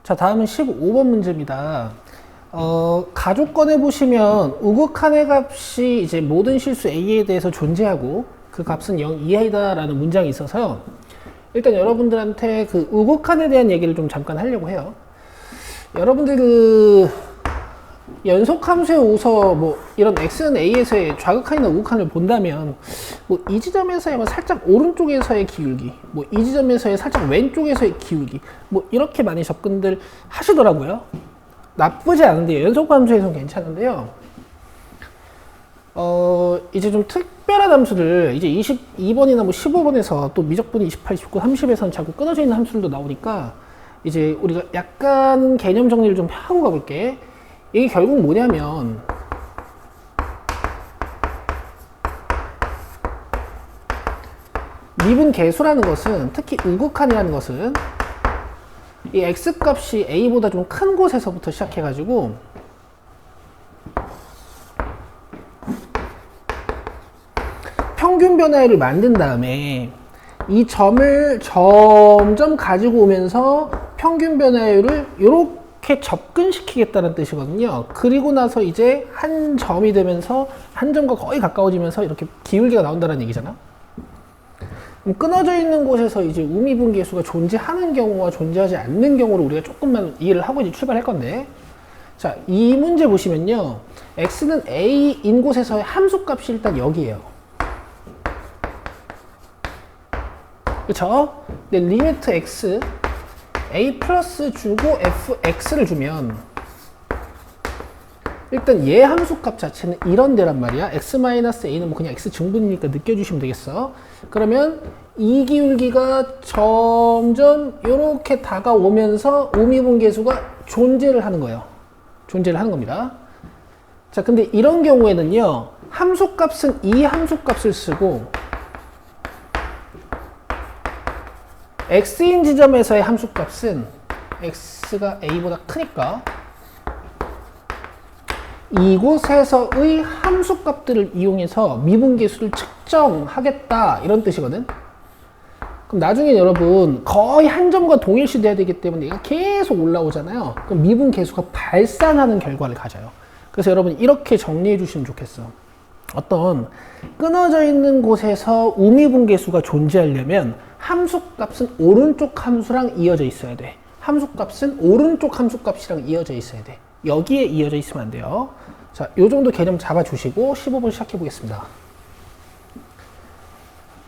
자, 다음은 15번 문제입니다. 가족권에 보시면 우극한의 값이 이제 모든 실수 a에 대해서 존재하고 그 값은 0 이하이다 라는 문장이 있어서요. 일단 여러분들한테 그 우극한에 대한 얘기를 좀 잠깐 하려고 해요. 여러분들 그 연속함수의 오서 뭐 이런 x는 a에서의 좌극한이나 우극한을 본다면 뭐 이 지점에서의 살짝 오른쪽에서의 기울기, 뭐 이 지점에서의 살짝 왼쪽에서의 기울기, 뭐 이렇게 많이 접근들 하시더라고요. 나쁘지 않은데요. 연속함수에서는 괜찮은데요. 이제 좀 특별한 함수를 이제 22번이나 뭐 15번에서 또 미적분이 28, 29, 30에서는 자꾸 끊어져 있는 함수들도 나오니까 이제 우리가 약간 개념 정리를 좀 하고 가볼게. 이게 결국 뭐냐면 미분계수라는 것은, 특히 우극한이라는 것은 이 x값이 a보다 좀 큰 곳에서부터 시작해가지고 평균 변화율을 만든 다음에 이 점을 점점 가지고 오면서 평균 변화율을 이렇게 접근시키겠다는 뜻이거든요. 그리고 나서 이제 한 점이 되면서 한 점과 거의 가까워지면서 이렇게 기울기가 나온다는 얘기잖아. 끊어져 있는 곳에서 이제 우미분계수가 존재하는 경우와 존재하지 않는 경우를 우리가 조금만 이해를 하고 이제 출발할 건데, 자, 이 문제 보시면요, x는 a인 곳에서의 함수값이 일단 여기에요. 그쵸? 근데 리미트 x a 플러스 주고 fx를 주면 일단 얘 함수값 자체는 이런 데란 말이야. x-a는 뭐 그냥 x 증분이니까 느껴주시면 되겠어. 그러면 이 기울기가 점점 이렇게 다가오면서 우미분계수가 존재를 하는 거예요. 존재를 하는 겁니다. 자, 근데 이런 경우에는요, 함수값은 이 함수값을 쓰고 x인 지점에서의 함수값은 x가 a보다 크니까 이곳에서의 함수값들을 이용해서 미분계수를 측정하겠다, 이런 뜻이거든. 그럼 나중에 여러분 거의 한 점과 동일시 돼야 되기 때문에 얘가 계속 올라오잖아요. 그럼 미분계수가 발산하는 결과를 가져요. 그래서 여러분 이렇게 정리해 주시면 좋겠어. 어떤 끊어져 있는 곳에서 우미분계수가 존재하려면 함수값은 오른쪽 함수랑 이어져 있어야 돼. 함수값은 오른쪽 함수값이랑 이어져 있어야 돼. 여기에 이어져 있으면 안 돼요. 자, 요 정도 개념 잡아주시고 15번 시작해 보겠습니다.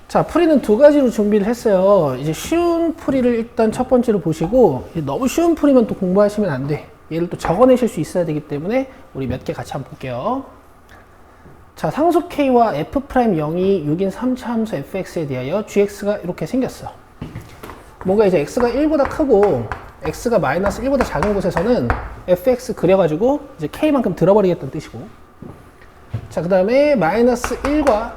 자, 풀이는 두 가지로 준비를 했어요. 이제 쉬운 풀이를 일단 첫 번째로 보시고, 너무 쉬운 풀이만 또 공부하시면 안 돼. 얘를 또 적어내실 수 있어야 되기 때문에 우리 몇 개 같이 한번 볼게요. 자, 상수 k와 f'0이 6인 3차 함수 fx에 대하여 gx가 이렇게 생겼어. 뭔가 이제 x가 1보다 크고 x가 마이너스 1보다 작은 곳에서는 fx 그려가지고 이제 k만큼 들어버리겠다는 뜻이고, 자, 그 다음에 마이너스 1과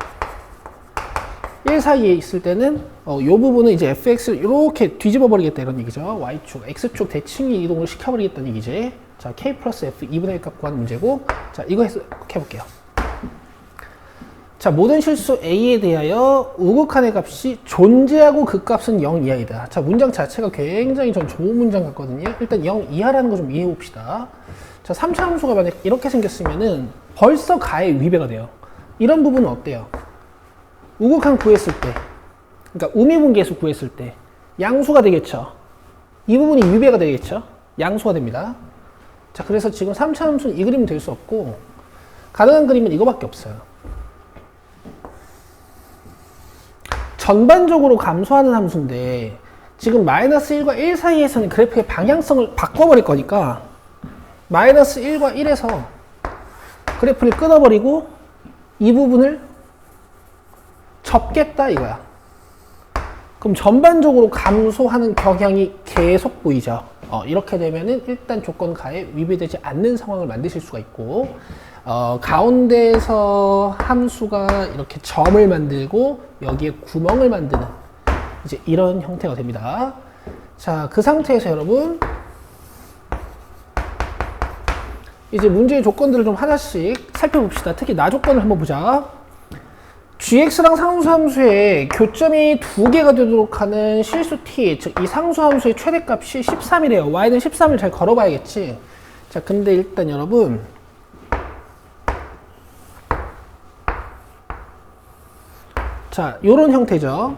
1 사이에 있을 때는 이 부분은 이제 fx를 이렇게 뒤집어 버리겠다, 이런 얘기죠. y축, x축 대칭이 이동을 시켜버리겠다는 얘기지. 자, k 플러스 f 2분의 1 값 구하는 문제고, 자, 이거 해볼게요. 자, 모든 실수 a에 대하여 우극한의 값이 존재하고 그 값은 0 이하이다. 자, 문장 자체가 굉장히 전 좋은 문장 같거든요. 일단 0 이하라는 거 좀 이해해 봅시다. 자, 3차 함수가 만약 이렇게 생겼으면은 벌써 가의 위배가 돼요. 이런 부분은 어때요? 우극한 구했을 때, 그러니까 우미분계수 구했을 때 양수가 되겠죠. 이 부분이 위배가 되겠죠. 양수가 됩니다. 자, 그래서 지금 3차 함수는 이 그림은 될 수 없고 가능한 그림은 이거밖에 없어요. 전반적으로 감소하는 함수인데 지금 마이너스 1과 1 사이에서는 그래프의 방향성을 바꿔버릴 거니까 마이너스 1과 1에서 그래프를 끊어버리고 이 부분을 접겠다, 이거야. 그럼 전반적으로 감소하는 경향이 계속 보이죠. 이렇게 되면은 일단 조건 가에 위배되지 않는 상황을 만드실 수가 있고, 가운데에서 함수가 이렇게 점을 만들고 여기에 구멍을 만드는 이제 이런 형태가 됩니다. 자, 그 상태에서 여러분 이제 문제의 조건들을 좀 하나씩 살펴봅시다. 특히 나 조건을 한번 보자. gx랑 상수함수에 교점이 두 개가 되도록 하는 실수 t, 즉 이 상수함수의 최대값이 13이래요. y는 13을 잘 걸어봐야겠지. 자, 근데 일단 여러분 자, 요런 형태죠.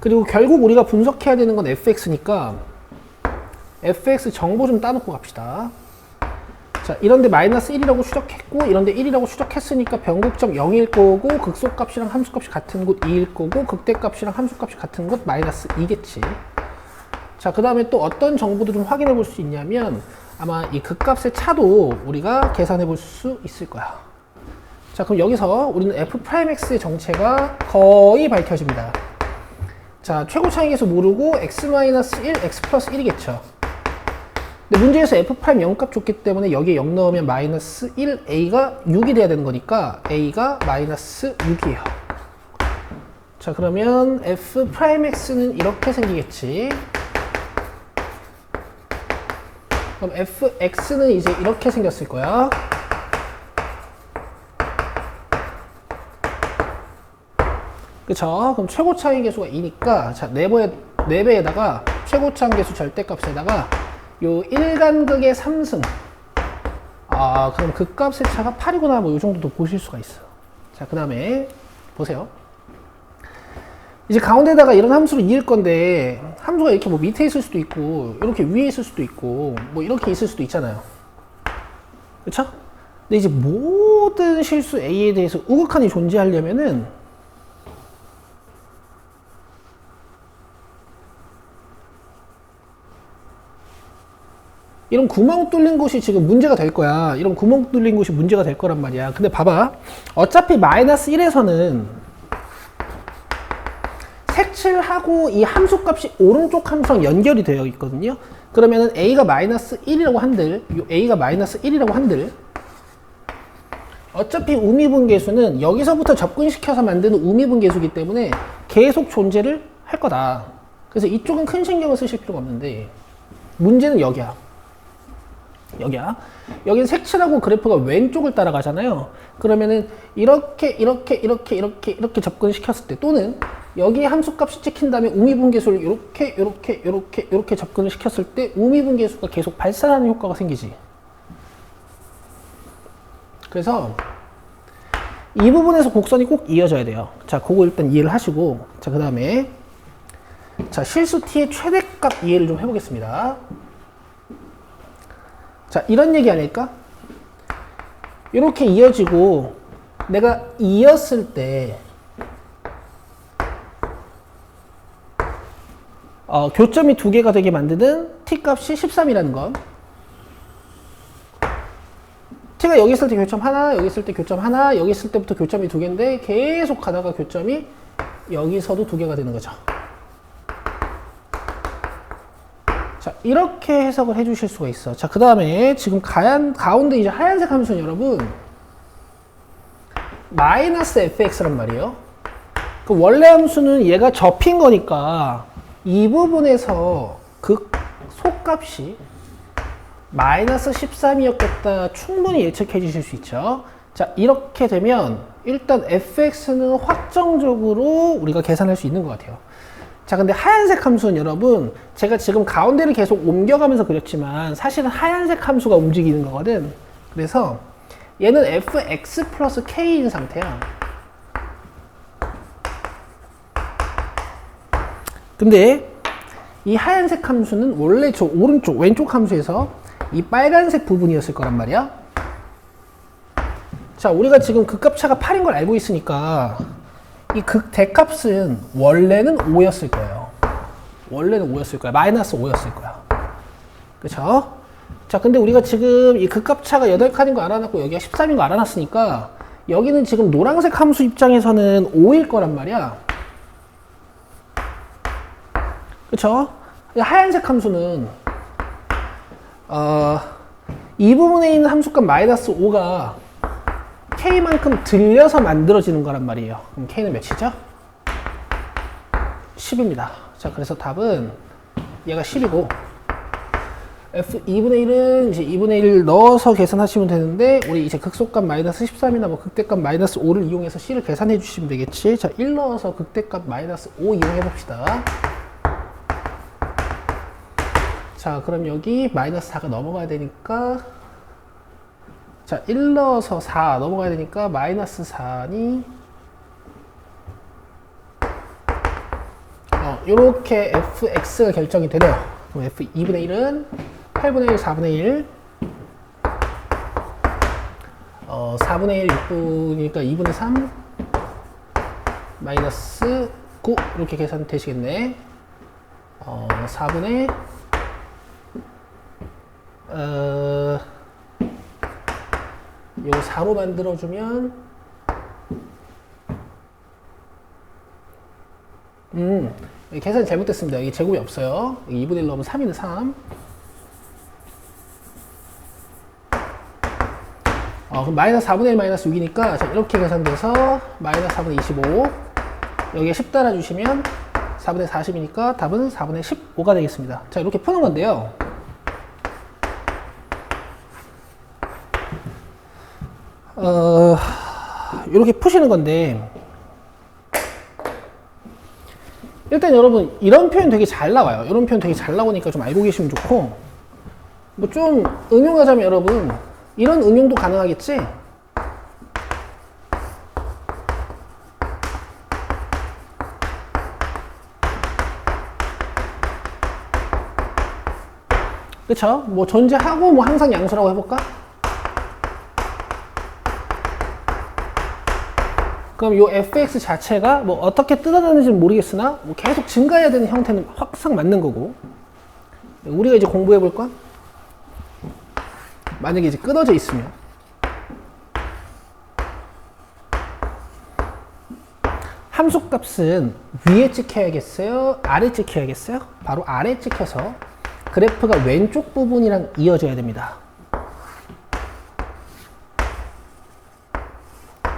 그리고 결국 우리가 분석해야 되는 건 fx니까 fx 정보 좀 따놓고 갑시다. 자, 이런데 마이너스 1이라고 추적했고 이런데 1이라고 추적했으니까 변곡점 0일 거고 극소값이랑 함수값이 같은 곳 2일 거고 극대값이랑 함수값이 같은 곳 마이너스 2겠지. 자, 그 다음에 또 어떤 정보도 좀 확인해 볼 수 있냐면 아마 이 극값의 차도 우리가 계산해 볼 수 있을 거야. 자, 그럼 여기서 우리는 f'x의 정체가 거의 밝혀집니다. 자, 최고 차이계수 모르고 x-1, x 플러스 1이겠죠. 근데 문제에서 f' 0값 줬기 때문에 여기에 0 넣으면 마이너스 1, a가 6이 돼야 되는 거니까 a가 마이너스 6이에요. 자, 그러면 f'x는 이렇게 생기겠지. 그럼 fx는 이제 이렇게 생겼을 거야. 그쵸? 그럼 최고 차이 계수가 2니까 자, 4배에다가 최고 차이 계수 절대값에다가 요 1간극의 3승. 아, 그럼 그 값의 차가 8이구나. 뭐 요 정도도 보실 수가 있어. 자, 그 다음에 보세요. 이제 가운데다가 이런 함수를 이을 건데 함수가 이렇게 뭐 밑에 있을 수도 있고 이렇게 위에 있을 수도 있고 뭐 이렇게 있을 수도 있잖아요. 그쵸? 근데 이제 모든 실수 A에 대해서 우극한이 존재하려면은 이런 구멍 뚫린 곳이 지금 문제가 될 거야. 이런 구멍 뚫린 곳이 문제가 될 거란 말이야. 근데 봐봐. 어차피 마이너스 1에서는 색칠하고 이 함수값이 오른쪽 함수랑 연결이 되어 있거든요. 그러면은 a가 마이너스 1이라고 한들, 요 a가 마이너스 1이라고 한들, 어차피 우미분계수는 여기서부터 접근시켜서 만드는 우미분계수이기 때문에 계속 존재를 할 거다. 그래서 이쪽은 큰 신경을 쓰실 필요가 없는데 문제는 여기야. 여기야. 여긴 색칠하고 그래프가 왼쪽을 따라가잖아요. 그러면은 이렇게 접근시켰을 때 또는 여기 함수값이 찍힌 다음에 우미분계수를 이렇게 접근을 시켰을 때 우미분계수가 계속 발산하는 효과가 생기지. 그래서 이 부분에서 곡선이 꼭 이어져야 돼요. 자, 그거 일단 이해를 하시고 자, 그 다음에 자, 실수 t의 최대값 이해를 좀 해보겠습니다. 자, 이런 얘기 아닐까? 이렇게 이어지고 내가 이었을 때 교점이 두 개가 되게 만드는 t값이 13이라는 건 t가 여기 있을 때 교점 하나, 여기 있을 때 교점 하나, 여기 있을 때부터 교점이 두 개인데 계속 가다가 교점이 여기서도 두 개가 되는 거죠. 자, 이렇게 해석을 해주실 수가 있어. 자, 그 다음에 지금 가운데 이제 하얀색 함수는 여러분 마이너스 fx란 말이에요. 그 원래 함수는 얘가 접힌 거니까 이 부분에서 그 속값이 마이너스 13이었겠다 충분히 예측해 주실 수 있죠. 자, 이렇게 되면 일단 fx는 확정적으로 우리가 계산할 수 있는 것 같아요. 자, 근데 하얀색 함수는 여러분 제가 지금 가운데를 계속 옮겨가면서 그렸지만 사실은 하얀색 함수가 움직이는 거거든. 그래서 얘는 fx 플러스 k인 상태야. 근데 이 하얀색 함수는 원래 저 오른쪽 왼쪽 함수에서 이 빨간색 부분이었을 거란 말이야. 자, 우리가 지금 극값차가 8인 걸 알고 있으니까 이 극대값은 원래는 5였을 거예요. 원래는 5였을 거야. 마이너스 5였을 거야. 그쵸? 자, 근데 우리가 지금 이 극값차가 8칸인 거 알아놨고 여기가 13인 거 알아놨으니까 여기는 지금 노란색 함수 입장에서는 5일 거란 말이야. 그쵸? 하얀색 함수는 이 부분에 있는 함수값 마이너스 5가 k만큼 들려서 만들어지는 거란 말이에요. 그럼 k는 몇이죠? 10입니다. 자, 그래서 답은 얘가 10이고 f2분의 1은 이제 2분의 1 넣어서 계산하시면 되는데, 우리 이제 극소값 마이너스 13이나 뭐 극대값 마이너스 5를 이용해서 c를 계산해 주시면 되겠지. 자, 1 넣어서 극대값 마이너스 5 이용해 봅시다. 자, 그럼 여기 마이너스 4가 넘어가야 되니까, 자, 1 넣어서 4 넘어가야 되니까 마이너스 4니 요렇게 fx가 결정이 되네요. 그럼 f2분의 1은 8분의 1, 4분의 1, 4분의 1 6분이니까 2분의 3 마이너스 9 이렇게 계산 되시겠네. 4분의 요거 4로 만들어주면 계산이 잘못됐습니다. 이게 제곱이 없어요. 2분의 1 넣으면 3이네 3. 그럼 마이너스 4분의 1 마이너스 6이니까 자, 이렇게 계산돼서 마이너스 4분의 25 여기에 10 달아주시면 4분의 40이니까 답은 4분의 15가 되겠습니다. 자, 이렇게 푸는 건데요. 이렇게 푸시는 건데, 일단 여러분 이런 표현 되게 잘 나와요. 이런 표현 되게 잘 나오니까 좀 알고 계시면 좋고, 뭐 좀 응용하자면 여러분 이런 응용도 가능하겠지? 그쵸? 뭐 존재하고 뭐 항상 양수라고 해볼까? 그럼 요 fx 자체가 뭐 어떻게 뜯어나는지는 모르겠으나 뭐 계속 증가해야 되는 형태는 확상 맞는 거고, 우리가 이제 공부해 볼 건 만약에 이제 끊어져 있으면 함수값은 위에 찍혀야겠어요? 아래 찍혀야겠어요? 바로 아래 찍혀서 그래프가 왼쪽 부분이랑 이어져야 됩니다.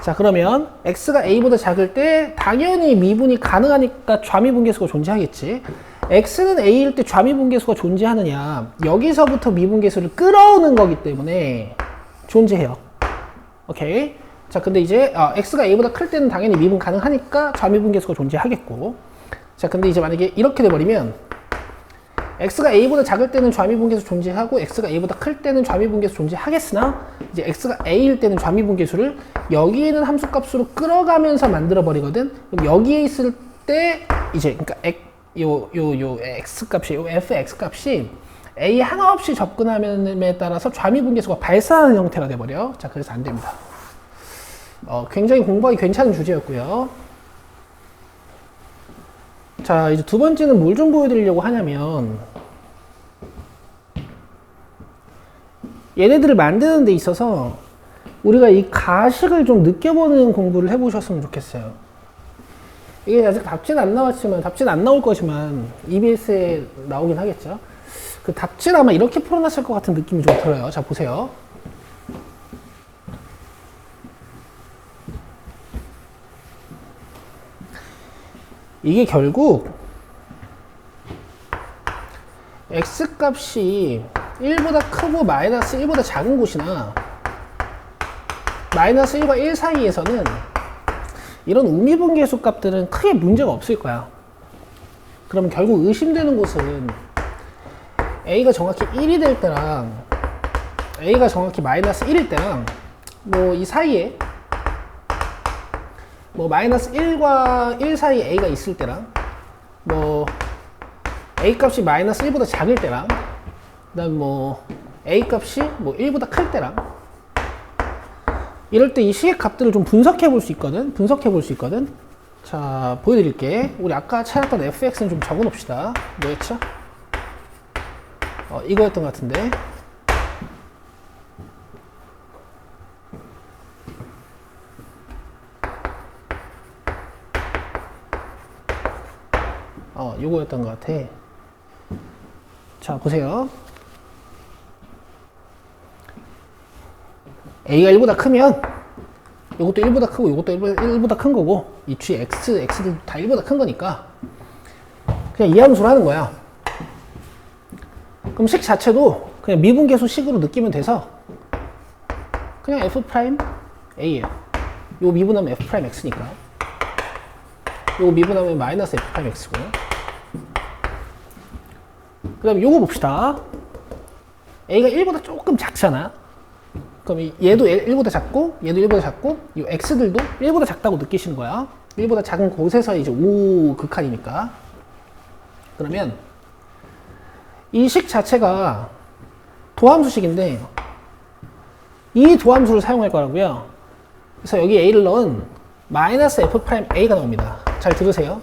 자, 그러면 x가 a보다 작을 때 당연히 미분이 가능하니까 좌미분계수가 존재하겠지. x는 a일 때 좌미분계수가 존재하느냐, 여기서부터 미분계수를 끌어오는 거기 때문에 존재해요. 오케이. 자, 근데 이제 x가 a보다 클 때는 당연히 미분 가능하니까 좌미분계수가 존재하겠고, 자, 근데 이제 만약에 이렇게 돼버리면 x가 a보다 작을 때는 좌미분계수 존재하고 x가 a보다 클 때는 좌미분계수 존재하겠으나, 이제 x가 a일 때는 좌미분계수를 여기 있는 함수값으로 끌어가면서 만들어 버리거든. 그럼 여기에 있을 때 이제 그러니까 요 x 값이, 요 fx 값이 a 하나 없이 접근함에 따라서 좌미분계수가 발산하는 형태가 돼 버려. 자, 그래서 안 됩니다. 굉장히 공부하기 괜찮은 주제였고요. 자, 이제 두 번째는 뭘 좀 보여드리려고 하냐면, 얘네들을 만드는 데 있어서 우리가 이 가식을 좀 느껴보는 공부를 해보셨으면 좋겠어요. 이게 아직 답지는 안 나왔지만, 답지는 안 나올 거지만 EBS에 나오긴 하겠죠. 그 답지는 아마 이렇게 풀어놨을 것 같은 느낌이 좀 들어요. 자, 보세요. 이게 결국 x값이 1보다 크고 마이너스 1보다 작은 곳이나 마이너스 1과 1 사이에서는 이런 우미분계수 값들은 크게 문제가 없을 거야. 그럼 결국 의심되는 곳은 a가 정확히 1이 될 때랑 a가 정확히 마이너스 1일 때랑 뭐 이 사이에 뭐 마이너스 1과 1 사이에 a가 있을 때랑 뭐 a 값이 마이너스 1보다 작을 때랑 그다음 뭐 a 값이 뭐 1보다 클 때랑 이럴 때 이 식의 값들을 좀 분석해 볼 수 있거든. 자, 보여드릴게. 우리 아까 찾았던 fx는 좀 적어 놓읍시다. 뭐였죠? 이거였던 것 같은데. 요거였던 것 같아. 자, 보세요. a가 1보다 크면 요것도 1보다 크고 요것도 1보다 큰 거고, 이 g, x도 다 1보다 큰 거니까 그냥 이 함수로 하는 거야. 그럼 식 자체도 그냥 미분계수 식으로 느끼면 돼서 그냥 f 프라임 a예요. 요 미분하면 f 프라임 x니까. 요 미분하면 마이너스 f 프라임 x고요. 그 다음에 요거 봅시다. a가 1보다 조금 작잖아. 그럼 얘도 1보다 작고 얘도 1보다 작고 이 x들도 1보다 작다고 느끼시는 거야. 1보다 작은 곳에서 이제 5 극한이니까. 그러면 이 식 자체가 도함수식인데 이 도함수를 사용할 거라고요. 그래서 여기 a를 넣은 마이너스 f 프라임 a가 나옵니다. 잘 들으세요.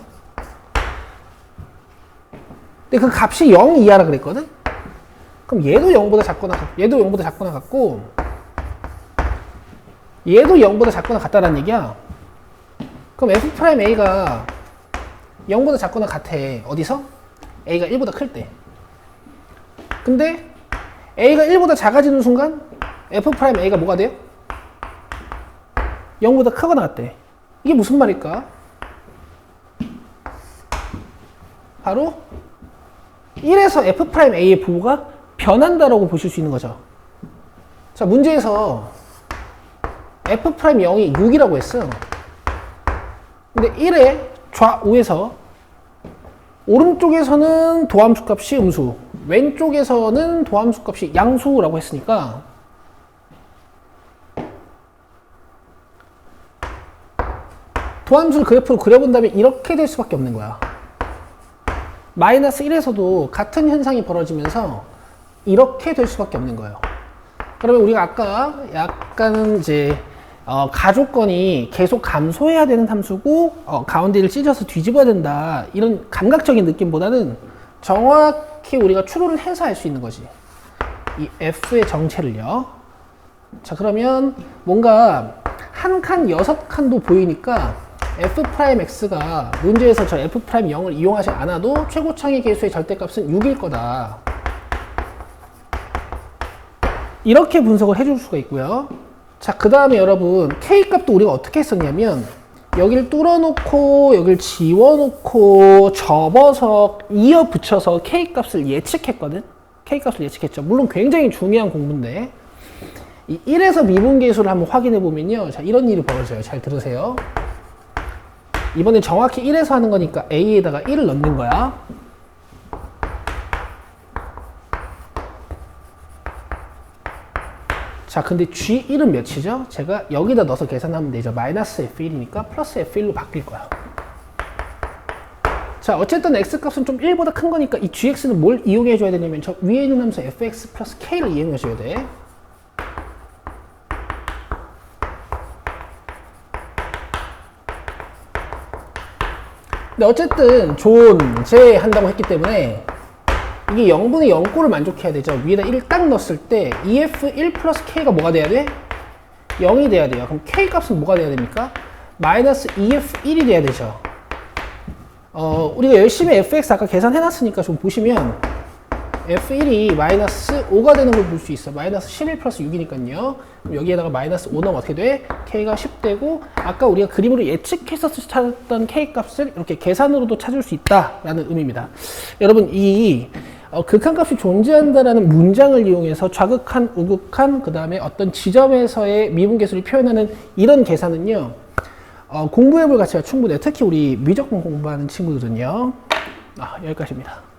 근데 그 값이 0 이하라 그랬거든? 그럼 얘도 0보다 작거나 얘도 0보다 작거나 같고 얘도 0보다 작거나 같다는 얘기야. 그럼 f 프라임 a가 0보다 작거나 같아. 어디서? a가 1보다 클 때. 근데 a가 1보다 작아지는 순간 f 프라임 a가 뭐가 돼요? 0보다 크거나 같대. 이게 무슨 말일까? 바로 1에서 f 프라임 a의 부호가 변한다라고 보실 수 있는 거죠. 자, 문제에서 f 프라임 0이 6이라고 했어요. 근데 1의 좌우에서 오른쪽에서는 도함수 값이 음수, 왼쪽에서는 도함수 값이 양수라고 했으니까 도함수를 그래프로 그려본다면 이렇게 될 수밖에 없는 거야. 마이너스 1에서도 같은 현상이 벌어지면서 이렇게 될 수밖에 없는 거예요. 그러면 우리가 아까 약간은 이제 가조건이 계속 감소해야 되는 함수고 가운데를 찢어서 뒤집어야 된다, 이런 감각적인 느낌보다는 정확히 우리가 추론을 해서 알 수 있는 거지. 이 f의 정체를요. 자, 그러면 뭔가 한 칸, 6칸도 보이니까 f 프라임 x가 문제에서 저 f 프라임 0을 이용하지 않아도 최고창의 계수의 절대값은 6일 거다. 이렇게 분석을 해줄 수가 있고요. 자, 그 다음에 여러분 k 값도 우리가 어떻게 했었냐면 여기를 뚫어놓고 여기를 지워놓고 접어서 이어 붙여서 k 값을 예측했거든. k 값을 예측했죠. 물론 굉장히 중요한 공부인데 이 1에서 미분계수를 한번 확인해 보면요, 자, 이런 일이 벌어져요. 잘 들으세요. 이번엔 정확히 1에서 하는 거니까 a에다가 1을 넣는 거야. 자, 근데 G1은 몇이죠? 제가 여기다 넣어서 계산하면 되죠. 마이너스 F1이니까 플러스 F1로 바뀔 거야. 자, 어쨌든 X값은 좀 1보다 큰 거니까 이 GX는 뭘 이용해 줘야 되냐면 저 위에 있는 함수 FX 플러스 K를 이용해 줘야 돼. 근데 어쨌든 존재한다고 했기 때문에 이게 0분의 0꼴을 만족해야 되죠. 위에다 1을 딱 넣었을 때 EF1 플러스 K가 뭐가 돼야 돼? 0이 돼야 돼요. 그럼 K 값은 뭐가 돼야 됩니까? 마이너스 EF1이 돼야 되죠. 우리가 열심히 FX 아까 계산해놨으니까 좀 보시면 F1이 마이너스 5가 되는 걸 볼 수 있어. 마이너스 11 플러스 6이니까요. 그럼 여기에다가 마이너스 5 넣으면 어떻게 돼? K가 10 되고 아까 우리가 그림으로 예측해서 찾았던 K 값을 이렇게 계산으로도 찾을 수 있다라는 의미입니다. 여러분, 이 극한값이 존재한다라는 문장을 이용해서 좌극한, 우극한, 그 다음에 어떤 지점에서의 미분계수를 표현하는 이런 계산은요, 공부해볼 가치가 충분해요. 특히 우리 미적분 공부하는 친구들은요. 여기까지입니다.